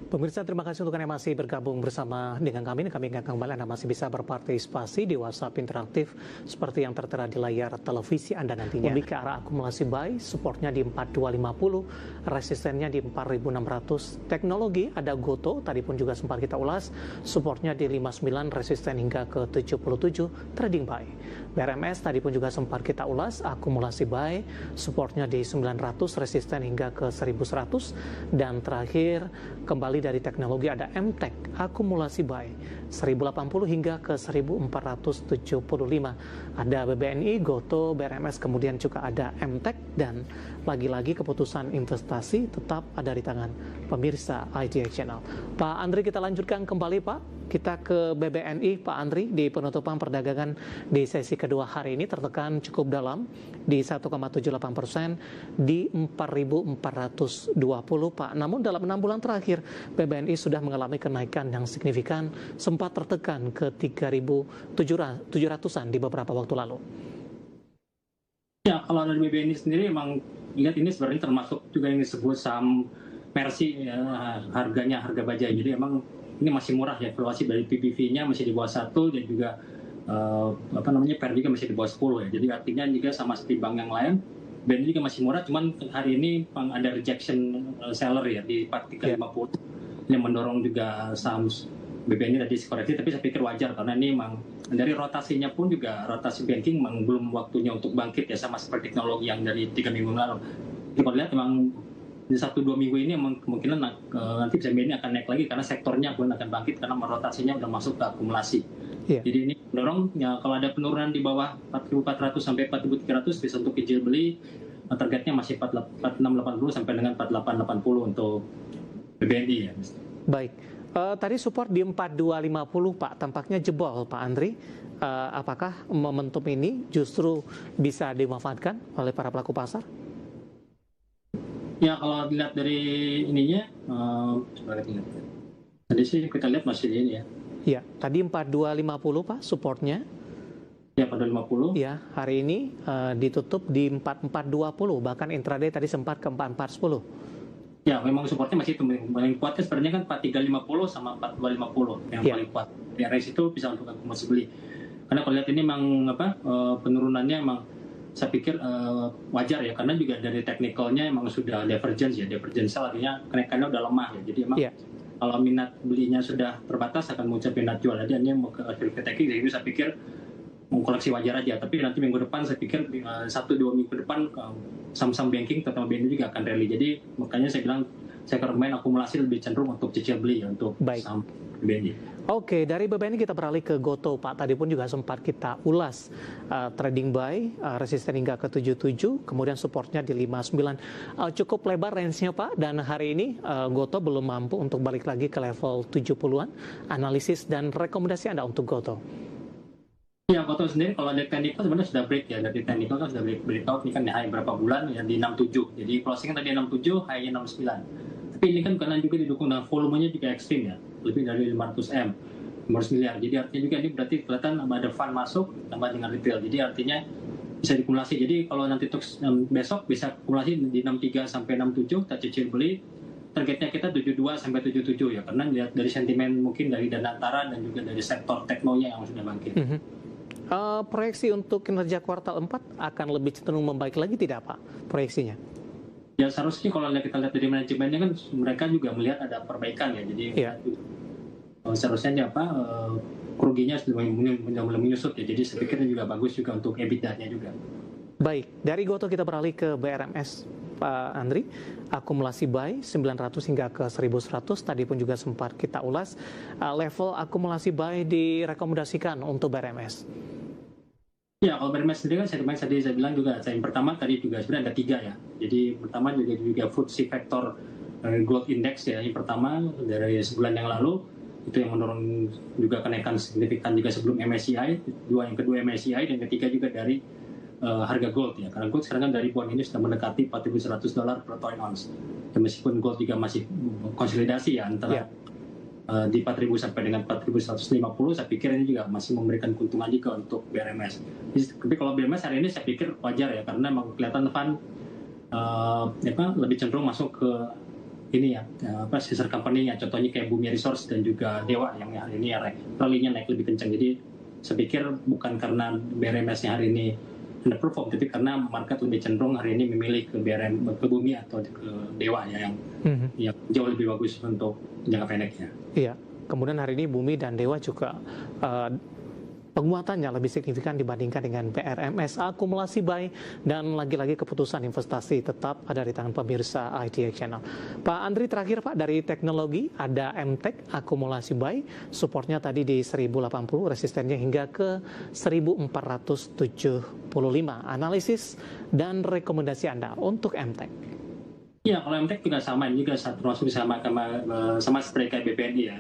Pemirsa, terima kasih untuk Anda masih bergabung bersama dengan kami. Kami ingatkan kembali Anda masih bisa berpartisipasi di WhatsApp interaktif seperti yang tertera di layar televisi Anda nantinya. Publik ke arah akumulasi buy, supportnya di 4250, resistennya di 4600. Teknologi ada Goto, tadi pun juga sempat kita ulas, supportnya di 59, resisten hingga ke 77, trading buy. BRMS tadi pun juga sempat kita ulas, akumulasi buy, supportnya di 900, resisten hingga ke 1100, dan terakhir kembali dari teknologi ada MTEK, akumulasi buy 1080 hingga ke 1475. Ada BBNI, Goto, BRMS, kemudian juga ada MTEK, dan lagi-lagi keputusan investasi tetap ada di tangan pemirsa IGX Channel. Pak Andri, kita lanjutkan kembali Pak. Kita ke BBNI, Pak Andri, di penutupan perdagangan di sesi kedua hari ini tertekan cukup dalam di 1,78% di 4.420 Pak. Namun dalam 6 bulan terakhir BBNI sudah mengalami kenaikan yang signifikan, sempat tertekan ke 3.700-an di beberapa waktu lalu. Ya, kalau dari BBNI sendiri emang lihat ini sebenarnya termasuk juga yang disebut saham Mercy, ya, harganya harga bajai. Jadi emang ini masih murah ya, valuasi dari PBV-nya masih di bawah 1 dan juga PER juga masih di bawah 10 ya. Jadi artinya juga sama seperti bank yang lain, BNI juga masih murah, cuman hari ini ada rejection seller ya di 4350 yang mendorong juga saham BBNI tadi koreksi, tapi saya pikir wajar karena ini memang dari rotasinya pun juga rotasi banking memang belum waktunya untuk bangkit ya, sama seperti teknologi yang dari 3 minggu lalu. Jadi kalau lihat memang di 1-2 minggu ini memang kemungkinan nanti BNI akan naik lagi karena sektornya pun akan bangkit karena rotasinya udah masuk ke akumulasi. Jadi ini mendorong ya, kalau ada penurunan di bawah 4.400 sampai 4.300 bisa untuk kecil beli. Targetnya masih 4680 sampai dengan 4880 untuk BBNI ya. Baik. Tadi support di 4250 Pak, tampaknya jebol Pak Andri. Apakah momentum ini justru bisa dimanfaatkan oleh para pelaku pasar? Ya, kalau dilihat dari ininya, coba lihat. Tadi sih kita lihat masih ini ya. Ya, tadi 4250 Pak supportnya. Ya, 4250. Ya, hari ini ditutup di 4420, bahkan intraday tadi sempat ke 4410. Ya, memang supportnya masih itu. Paling kuatnya sebenarnya kan 4350 sama 4250 yang paling kuat. RS itu bisa untuk akumulasi beli. Karena kalau lihat ini memang penurunannya memang saya pikir wajar ya, karena juga dari teknikalnya emang sudah divergence ya. Divergence artinya kenaikannya udah lemah ya. Jadi emang kalau minat belinya sudah terbatas akan muncul minat jual. Jadi ini mau ke teknik, jadi saya pikir mau koleksi wajar aja. Tapi nanti minggu depan saya pikir 1-2 minggu depan saham-saham banking terutama BNI juga akan rally. Jadi makanya saya bilang saya akan main akumulasi lebih cenderung untuk cicil beli ya, untuk saham BNI. Oke, dari BBNI kita beralih ke Goto Pak. Tadi pun juga sempat kita ulas trading buy, resisten hingga ke 77, kemudian supportnya di 59. Cukup lebar range-nya Pak, dan hari ini Goto belum mampu untuk balik lagi ke level 70-an. Analisis dan rekomendasi Anda untuk Goto? Ya, Goto sendiri kalau dari technical sebenarnya sudah break ya. Dari technical kan sudah breakout, ini kan di high berapa bulan ya, di 67. Jadi closing tadi 67, high-nya 69. Tapi ini kan karena juga didukung dengan volumenya juga ekstrim ya, lebih dari 500 miliar. Jadi artinya juga ini berarti kelihatan ada fund masuk tambah dengan retail. Jadi artinya bisa dikumulasi. Jadi kalau nanti besok bisa kumulasi di 63 sampai 67, kita cicil beli. Targetnya kita 72 sampai 77 ya, karena lihat dari sentimen mungkin dari Danantara dan juga dari sektor teknonya yang sudah bangkit. Proyeksi untuk kinerja kuartal 4 akan lebih cenderung membaik lagi tidak Pak proyeksinya? Ya seharusnya kalau kita lihat dari manajemennya kan mereka juga melihat ada perbaikan ya. Jadi seharusnya kerugiannya sudah mulai menyusut ya. Jadi saya pikir juga bagus juga untuk EBITDA-nya juga. Baik, dari Goto kita beralih ke BRMS Pak Andri. Akumulasi buy 900 hingga ke 1100, tadi pun juga sempat kita ulas. Level akumulasi buy direkomendasikan untuk BRMS. Ya, kalau BRMS sendiri kan saya bilang juga, yang pertama tadi juga sebenarnya ada 3 ya. Jadi pertama juga FTSE Factor Growth Index ya. Yang pertama dari sebulan yang lalu itu yang mendorong juga kenaikan signifikan juga sebelum MSCI. Yang kedua MSCI, dan ketiga juga dari harga gold ya. Karena gold sekarang kan dari bond ini sudah mendekati $4.100 per troy ounce. Dan meskipun gold juga masih konsolidasi ya antara di 4.000 sampai dengan 4.150, saya pikir ini juga masih memberikan keuntungan juga untuk BRMS. Tapi kalau BRMS hari ini saya pikir wajar ya, karena memang kelihatan fund lebih cenderung masuk ke ini ya sister company-nya, contohnya kayak Bumi Resource dan juga Dewa yang hari ini rally-nya naik lebih kencang. Jadi saya pikir bukan karena BRMS-nya hari ini underperform, tapi karena market lebih cenderung hari ini memilih ke Bumi atau ke Dewa ya, yang jauh lebih bagus untuk jangka pendeknya. Iya, kemudian hari ini Bumi dan Dewa juga penguatannya lebih signifikan dibandingkan dengan BRMS. Akumulasi buy dan lagi-lagi keputusan investasi tetap ada di tangan pemirsa IDX Channel. Pak Andri, terakhir Pak, dari teknologi ada MTech akumulasi buy, supportnya tadi di 1080, resistennya hingga ke 1475. Analisis dan rekomendasi Anda untuk MTech? Iya, kalau MTech juga sama termasuk sama seperti kayak BPNI ya.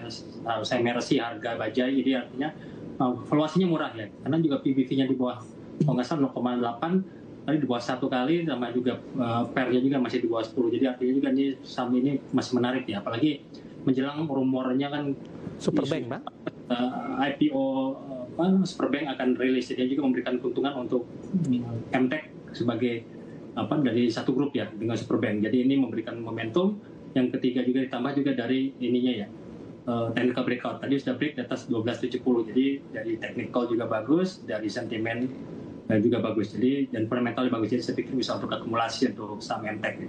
Saya merasi harga bajai, jadi artinya valuasinya murah ya, karena juga PBV-nya di bawah, kalau nggak salah 0,8, tadi di bawah 1 kali, sama juga PER-nya juga masih di bawah 10, jadi artinya juga ini saham ini masih menarik ya, apalagi menjelang rumornya kan Superbank, Pak? IPO Superbank akan rilis, jadi juga memberikan keuntungan untuk MTech sebagai dari satu grup ya dengan Superbank, jadi ini memberikan momentum. Yang ketiga juga ditambah juga dari ininya ya, technical breakout tadi sudah break di atas 1270, jadi dari technical juga bagus, dari sentimen juga bagus, jadi dan fundamental bagus, jadi saya pikir bisa untuk akumulasi untuk saham MTech.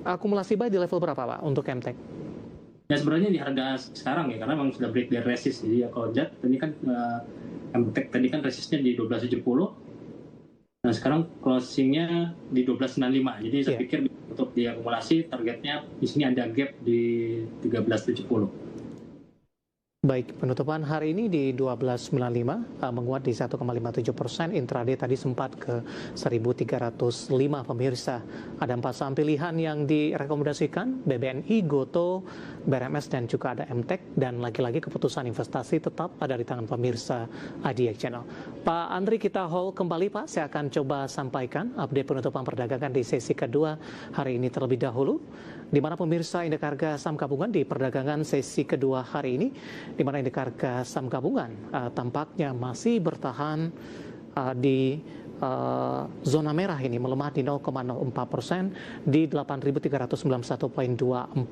Akumulasi buy di level berapa Pak untuk MTech? Ya sebenarnya di harga sekarang ya, karena memang sudah break dari resist, jadi ya kalau lihat tadi kan MTech tadi kan resistnya di 1270, nah sekarang closingnya di 1295, jadi saya pikir untuk diakumulasi targetnya di sini ada gap di 1370. Baik, penutupan hari ini di 1295, menguat di 1,57%, intraday tadi sempat ke 1305 pemirsa. Ada 4 saham pilihan yang direkomendasikan, BBNI, Goto, BRMS, dan juga ada MTech, dan lagi-lagi keputusan investasi tetap ada di tangan pemirsa IDX Channel. Pak Andri, kita hold kembali Pak, saya akan coba sampaikan update penutupan perdagangan di sesi kedua hari ini terlebih dahulu, di mana pemirsa indeks harga saham gabungan di perdagangan sesi kedua hari ini, di mana indeks harga saham gabungan tampaknya masih bertahan di zona merah ini, melemah di 0,04% di 8.391.240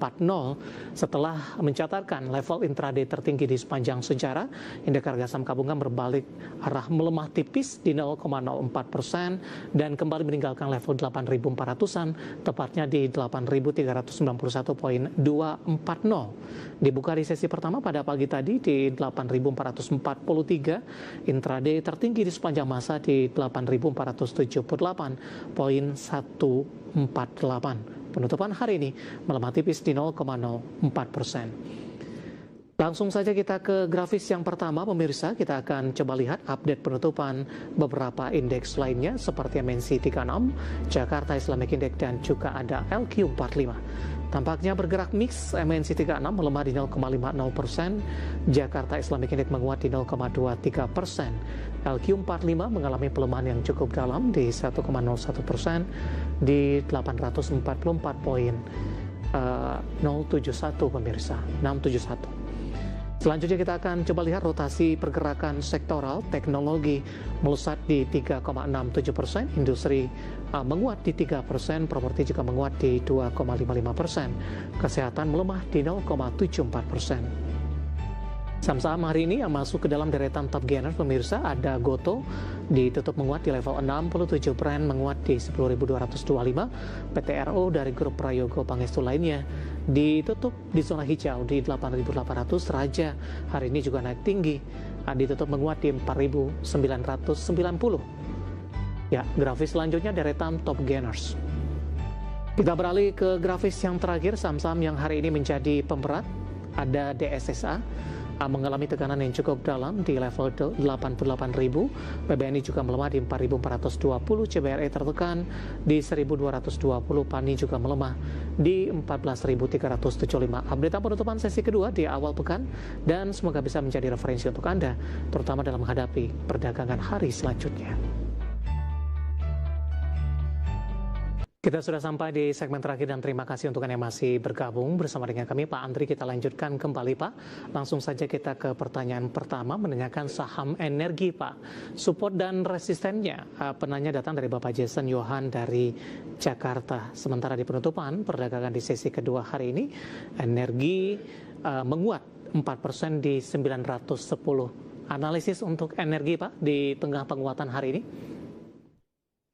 setelah mencatatkan level intraday tertinggi di sepanjang sejarah. Indeks harga saham gabungan berbalik arah melemah tipis di 0,04% dan kembali meninggalkan level 8.400-an, tepatnya di 8.391.240. Dibuka di sesi pertama pada pagi tadi di 8.443, intraday tertinggi di sepanjang masa di 8.478.148. Penutupan hari ini melemah tipis di 0,04%. Langsung saja kita ke grafis yang pertama pemirsa, kita akan coba lihat update penutupan beberapa indeks lainnya seperti MNC 36, Jakarta Islamic Index, dan juga ada LQ45. Tampaknya bergerak mix, MNC 36 melemah di 0,50%, Jakarta Islamic Index menguat di 0,23%, LQ45 mengalami pelemahan yang cukup dalam di 1,01% di 844.071 pemirsa, 671. Selanjutnya kita akan coba lihat rotasi pergerakan sektoral. Teknologi melesat di 3,67%, industri menguat di 3%, properti juga menguat di 2,55%, kesehatan melemah di 0,74%. Saham-saham hari ini yang masuk ke dalam deretan top gainer pemirsa ada Goto ditutup menguat di level 67, Brand menguat di 10.225, PTRO dari grup Prayogo Pangestu lainnya ditutup di zona hijau di 8.800, Raja hari ini juga naik tinggi, ditutup menguat di 4.990. Ya, grafis selanjutnya deretan top gainers. Kita beralih ke grafis yang terakhir, saham-saham yang hari ini menjadi pemberat. Ada DSSA mengalami tekanan yang cukup dalam di level 88.000, PBNI juga melemah di 4.420, CBRE tertekan di 1.220, PANI juga melemah di 14.375. Update penutupan sesi kedua di awal pekan, dan semoga bisa menjadi referensi untuk Anda, terutama dalam menghadapi perdagangan hari selanjutnya. Kita sudah sampai di segmen terakhir dan terima kasih untuk Anda yang masih bergabung bersama dengan kami. Pak Andri, kita lanjutkan kembali Pak. Langsung saja kita ke pertanyaan pertama, menanyakan saham energi Pak. Support dan resistennya, penanya datang dari Bapak Jason Yohan dari Jakarta. Sementara di penutupan perdagangan di sesi kedua hari ini, energi menguat 4% di 910. Analisis untuk energi Pak di tengah penguatan hari ini?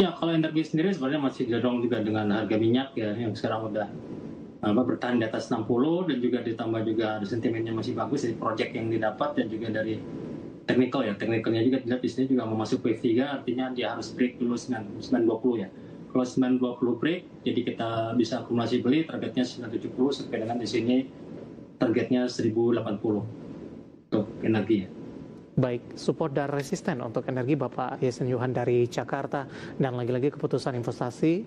Ya, kalau energi sendiri sebenarnya masih didorong juga dengan harga minyak ya, yang sekarang udah bertahan di atas 60, dan juga ditambah juga sentimennya masih bagus dari project yang didapat, dan juga dari teknikal ya. Teknikalnya juga dilihat di sini juga mau masuk wave 3, artinya dia harus break dulu 920 ya. Kalau 920 break, jadi kita bisa akumulasi beli, targetnya 970 sampai dengan di sini targetnya 1080 untuk energi ya. Baik, support dan resisten untuk energi Bapak Jason Yohan dari Jakarta. Dan lagi-lagi keputusan investasi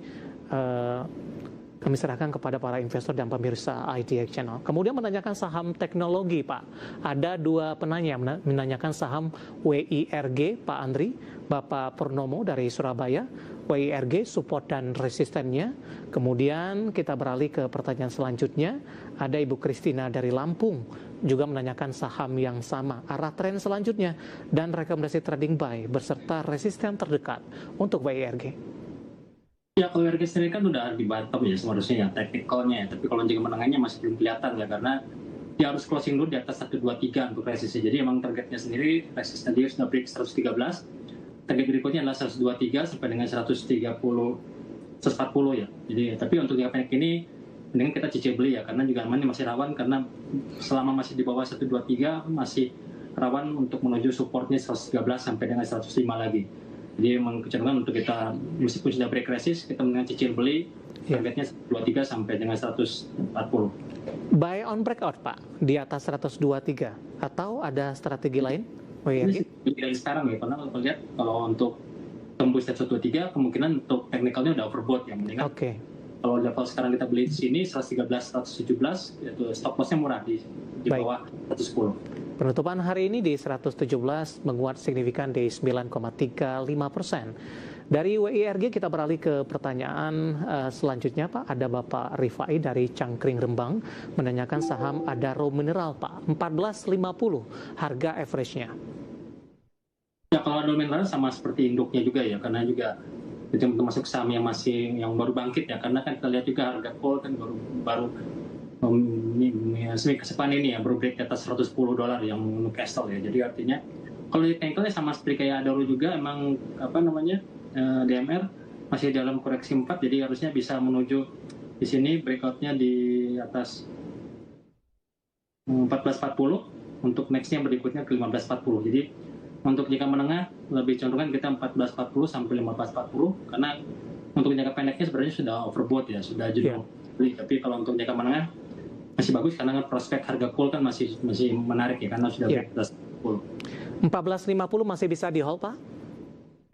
kami serahkan kepada para investor dan pemirsa IDX Channel. Kemudian menanyakan saham teknologi Pak. Ada dua penanya menanyakan saham WIRG Pak Andri, Bapak Purnomo dari Surabaya. WIRG support dan resistennya. Kemudian kita beralih ke pertanyaan selanjutnya. Ada Ibu Kristina dari Lampung juga menanyakan saham yang sama, arah tren selanjutnya, dan rekomendasi trading buy beserta resisten terdekat untuk WIRG. Ya, kalau WIRG sendiri kan udah di bottom ya seharusnya ya, teknikalnya ya. Tapi kalau jangka menengahnya masih belum kelihatan ya, karena dia harus closing dulu di atas 123 untuk resisten. Jadi emang targetnya sendiri, resisten dia sudah break 113. Target berikutnya adalah 123 sampai dengan 140 ya. Jadi tapi untuk jangka pendek ini mendingan kita cicil beli ya, karena juga aman masih rawan, karena selama masih di bawah 123 masih rawan untuk menuju supportnya 113 sampai dengan 105 lagi. Jadi memang kecenderungan untuk kita, meskipun sudah break resist, kita mendingan cicil beli, targetnya 123 sampai dengan 140. Buy on breakout Pak di atas 123 atau ada strategi lain? Ini dari sekarang ya, karena kalau lihat kalau untuk tembus 123 kemungkinan untuk teknikalnya udah overbought ya, mendingan. Kalau level sekarang kita beli di sini 113, 117, itu stop lossnya murah di bawah 110. Penutupan hari ini di 117 menguat signifikan di 9,35%. Dari WIRG kita beralih ke pertanyaan selanjutnya Pak. Ada Bapak Rifai dari Cangkring Rembang menanyakan saham Adaro Mineral Pak, 14.50 harga average-nya. Ya, kalau Adaro Mineral sama seperti induknya juga ya, karena juga itu termasuk saham yang baru bangkit ya, karena kan kita lihat juga harga coal kan baru sepekan ini ya baru break di atas $110 yang Newcastle ya. Jadi artinya kalau di technicalnya sama seperti kayak Adaro juga, emang DMR masih dalam koreksi 4, jadi harusnya bisa menuju di sini breakoutnya di atas 1440, untuk nextnya berikutnya ke 1540. Jadi untuk jangka menengah lebih condongan kita 1440 sampai 1540, karena untuk jangka pendeknya sebenarnya sudah overbought ya, sudah jenuh beli. Tapi kalau untuk jangka menengah masih bagus, karena prospek harga coal kan masih menarik ya, karena sudah break 1440. 14.50 masih bisa di hold Pak?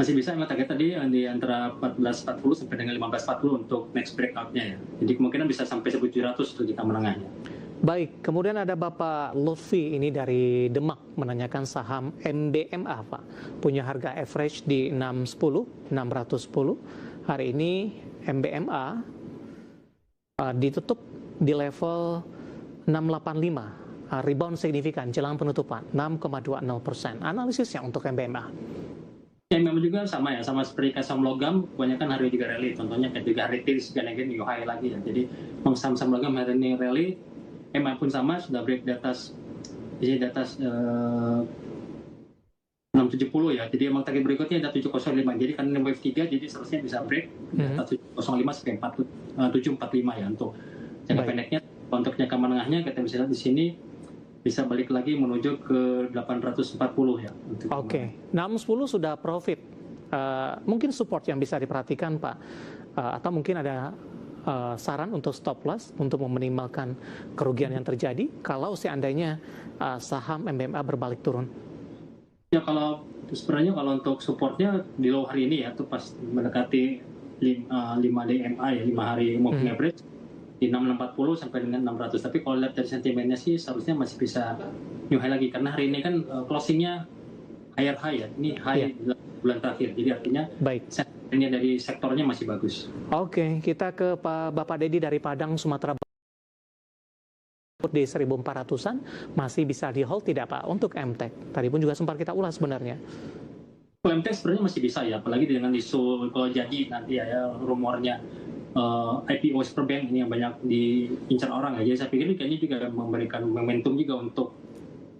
Masih bisa, emang target tadi di antara 1440 sampai dengan 1540 untuk next breakout-nya ya. Jadi kemungkinan bisa sampai 1.700 untuk jangka menengahnya. Baik, kemudian ada Bapak Lutfi ini dari Demak menanyakan saham MBMA Pak. Punya harga average di 610. Hari ini MBMA ditutup di level 685. Rebound signifikan jelang penutupan 6,20%. Analisisnya untuk MBMA. Ya, memang juga sama ya, sama seperti saham logam, kebanyakan hari juga rally. Contohnya kayak juga hari ini sejalan new high lagi ya. Jadi saham logam hari ini rally, pun sama, sudah break di atas 670 ya. Jadi emang target berikutnya ada 705. Jadi kan ini wave 3, jadi seharusnya bisa break di atas 705 sampai 745 ya untuk jangka pendeknya. Untuk jangka menengahnya kita bisa lihat di sini bisa balik lagi menuju ke 840 ya. Oke, 610 sudah profit. Mungkin support yang bisa diperhatikan Pak, atau mungkin ada saran untuk stop loss untuk meminimalkan kerugian yang terjadi kalau seandainya saham MBMA berbalik turun. Ya, kalau sebenarnya kalau untuk supportnya di low hari ini ya, itu pas mendekati 5 DMA ya, 5 hari moving average di 640 sampai dengan 600. Tapi kalau lihat dari sentimennya sih seharusnya masih bisa new high lagi, karena hari ini kan closingnya higher high ya. Ini high bulan terakhir. Jadi artinya ini dari sektornya masih bagus. Oke, kita ke Bapak Dedi dari Padang, Sumatera Barat. Di 1.400-an masih bisa di hold tidak Pak untuk MTEK? Tadi pun juga sempat kita ulas sebenarnya. MTEK sebenarnya masih bisa ya, apalagi dengan isu kalau jadi nanti ya rumornya IPO Superbank ini yang banyak diincar orang ya. Jadi saya pikir ini kayaknya juga memberikan momentum juga untuk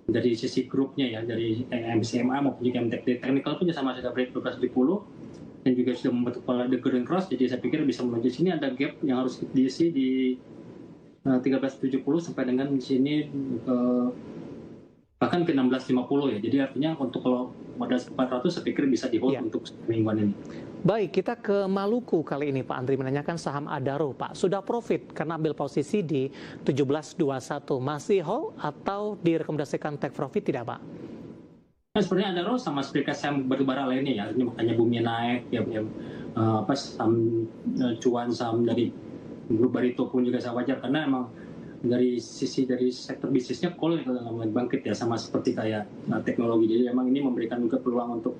dari sisi grupnya ya, dari MCMA maupun juga MTEK. Technical pun sama sudah break 12.10 dan juga sudah membentuk pola the golden cross. Jadi saya pikir bisa menuju sini ada gap yang harus diisi di 13.70 sampai dengan di sini bahkan ke 16.50 ya. Jadi artinya untuk kalau modal 400 saya pikir bisa di hold untuk mingguan ini. Baik, kita ke Maluku kali ini Pak Andri menanyakan saham Adaro Pak. Sudah profit karena ambil posisi di 17.21. Masih hold atau direkomendasikan take profit tidak Pak? Nah, sebenarnya Adaro sama seperti saham batubara lainnya ya. Ini makanya bumi naik ya, saham cuan, saham dari grup Barito pun juga saya wajar karena emang dari sektor bisnisnya coal yang bangkit ya, sama seperti kayak teknologi. Jadi emang ini memberikan juga peluang untuk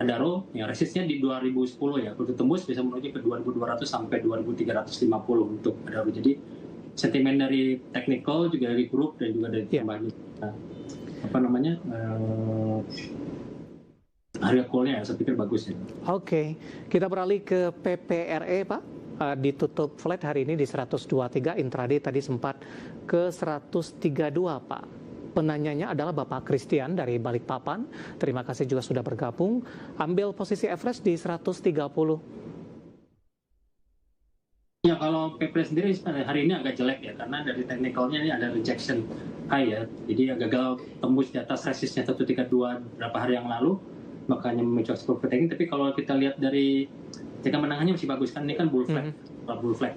Adaro ya, resistnya di 2010 ya, kalau tembus bisa menuju ke 2.200 sampai 2.350 untuk Adaro. Jadi sentimen dari technical juga dari grup dan juga dari tambahan harga coalnya saya pikir bagus ya. Oke, kita beralih ke PPRE Pak. Ditutup flat hari ini di 123, intraday tadi sempat ke 132 Pak. Penanyanya adalah Bapak Christian dari Balikpapan. Terima kasih juga sudah bergabung. Ambil posisi average di 130. Ya kalau PP sendiri hari ini agak jelek ya, karena dari technicalnya ini ada rejection high ya. Jadi gagal tembus di atas resistnya 132 berapa hari yang lalu, makanya memicu ekspor taking. Tapi kalau kita lihat dari jika menangannya masih bagus kan, ini kan bull flag, bull flag,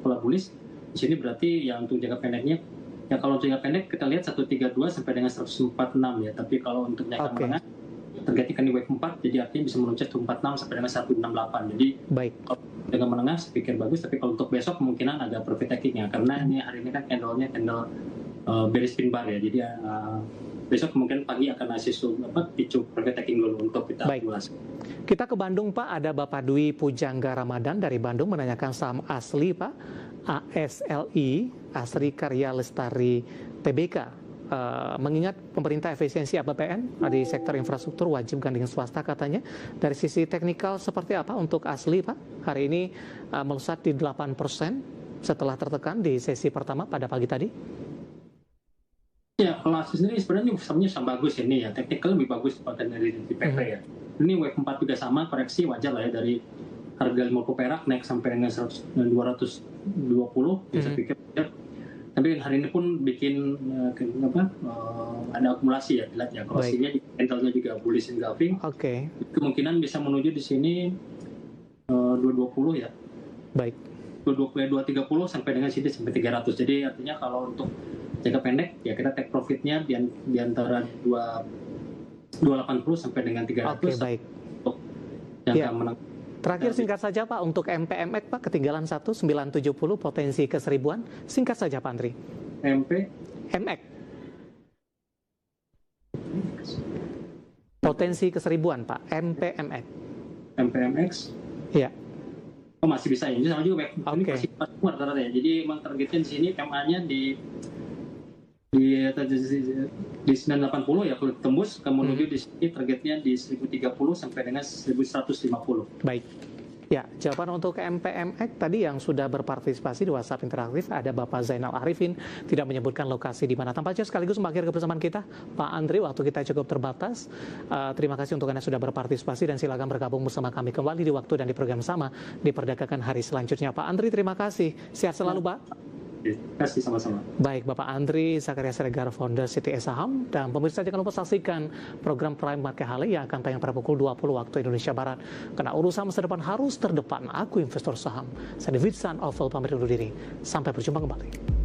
pola bullish. Di sini berarti ya untuk jangka pendeknya, ya kalau jangka pendek kita lihat 132 sampai dengan 146 ya. Tapi kalau untuk jangka menengah tergantikan di wave 4, jadi artinya bisa meluncur 146 sampai dengan 168. Jadi kalau jangka menengah saya pikir bagus, tapi kalau untuk besok kemungkinan agak profit taking ya, karena ini hari ini kan candle-nya candle bearish pin bar ya. Jadi besok kemungkinan pagi akan picu profit taking dulu untuk kita ulas. Kita ke Bandung Pak, ada Bapak Dwi Pujangga Ramadan dari Bandung menanyakan saham asli Pak, ASLI, Asri Karya Lestari Tbk. Mengingat pemerintah efisiensi APBN di sektor infrastruktur wajib gandeng swasta katanya. Dari sisi teknikal seperti apa untuk asli Pak? Hari ini melesat di 8% setelah tertekan di sesi pertama pada pagi tadi. Ya, kalau asli sendiri sebenarnya sahamnya sama bagus ini ya, teknikal lebih bagus daripada dari PP ya. Ini wave 4 juga sama, koreksi wajar lah ya, dari harga 50 perak naik sampai dengan 220, ya saya pikir ya. Tapi hari ini pun bikin ada akumulasi ya, dilihat ya, koreksinya candle-nya juga bullish engulfing. Kemungkinan bisa menuju di sini 220 ya. Baik. 230 sampai dengan sini sampai 300. Jadi artinya kalau untuk jangka pendek ya kita take profitnya di antara 280 sampai dengan 300. Oke, baik. Untuk jangka menang. Terakhir singkat saja Pak untuk MPMX Pak, ketinggalan 1970 potensi ke 1000-an. Singkat saja Pak Andri. MX. Potensi ke 1000-an Pak, MPMX. MPMX? Iya. Oh, masih bisa ya. Ini sama juga ini masih rata-rata ya. Jadi emang targetnya di sini MA-nya di 980 ya, kalau tembus kemudian di sini targetnya di 1030 sampai dengan 1150. Baik. Ya, jawaban untuk MPMX tadi yang sudah berpartisipasi di WhatsApp interaktif ada Bapak Zainal Arifin, tidak menyebutkan lokasi di mana. Tampaknya sekaligus mengakhiri kebersamaan kita, Pak Andri, waktu kita cukup terbatas. Terima kasih untuk Anda sudah berpartisipasi dan silakan bergabung bersama kami kembali di waktu dan di program sama di Perdagangan hari selanjutnya. Pak Andri, terima kasih. Sehat selalu, Pak. Terima kasih, sama-sama. Baik, Bapak Andri Zakaria Siregar, founder CTE Saham. Dan pemirsa jangan lupa saksikan program Prime Market Hale yang akan tayang pada pukul 20 waktu Indonesia Barat. Karena urusan masa depan harus terdepan. Aku investor saham. Saya David San Oval pamit undur diri. Sampai berjumpa kembali.